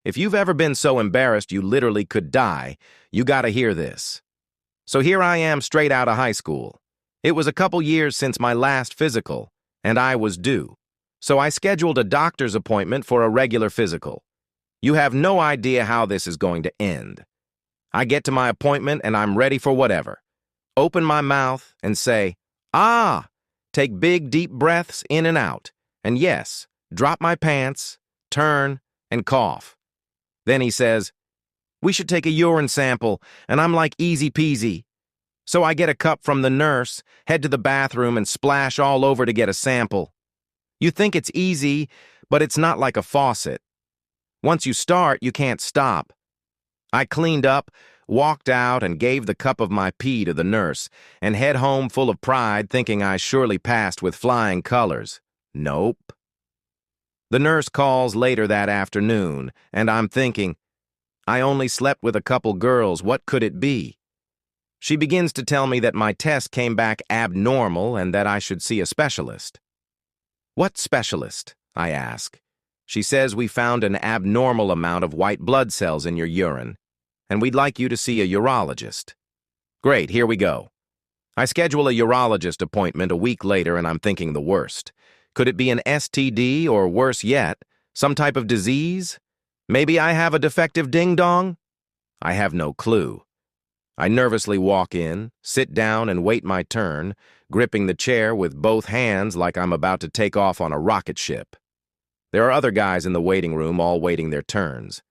If you've ever been so embarrassed you literally could die, you gotta hear this. So here I am straight out of high school. It was a couple years since my last physical, and I was due. So I scheduled a doctor's appointment for a regular physical. You have no idea how this is going to end. I get to my appointment and I'm ready for whatever. Open my mouth and say, "Ah!" Take big, deep breaths in and out. And yes, drop my pants, turn, and cough. Then he says, "We should take a urine sample," and I'm like, easy peasy. So I get a cup from the nurse, head to the bathroom, and splash all over to get a sample. You think it's easy, but it's not like a faucet. Once you start, you can't stop. I cleaned up, walked out, and gave the cup of my pee to the nurse, and head home full of pride, thinking I surely passed with flying colors. Nope. The nurse calls later that afternoon, and I'm thinking, I only slept with a couple girls, what could it be? She begins to tell me that my test came back abnormal and that I should see a specialist. What specialist? I ask. She says we found an abnormal amount of white blood cells in your urine, and we'd like you to see a urologist. Great, here we go. I schedule a urologist appointment a week later, and I'm thinking the worst. Could it be an STD, or worse yet, some type of disease? Maybe I have a defective ding-dong? I have no clue. I nervously walk in, sit down, and wait my turn, gripping the chair with both hands like I'm about to take off on a rocket ship. There are other guys in the waiting room all waiting their turns,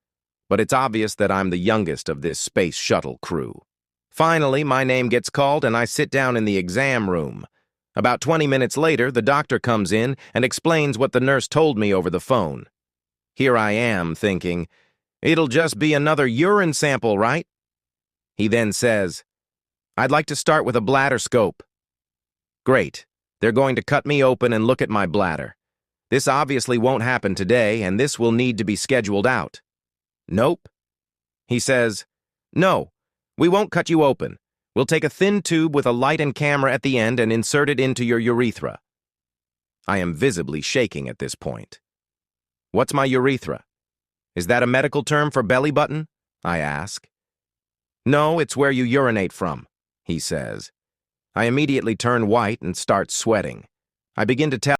but it's obvious that I'm the youngest of this space shuttle crew. Finally, my name gets called and I sit down in the exam room. About 20 minutes later, the doctor comes in and explains what the nurse told me over the phone. Here I am thinking, it'll just be another urine sample, right? He then says, "I'd like to start with a bladder scope." Great. They're going to cut me open and look at my bladder. This obviously won't happen today, and this will need to be scheduled out. Nope. He says, "No, we won't cut you open. We'll take a thin tube with a light and camera at the end and insert it into your urethra." I am visibly shaking at this point. What's my urethra? Is that a medical term for belly button? I ask. No, it's where you urinate from, he says. I immediately turn white and start sweating. I begin to tell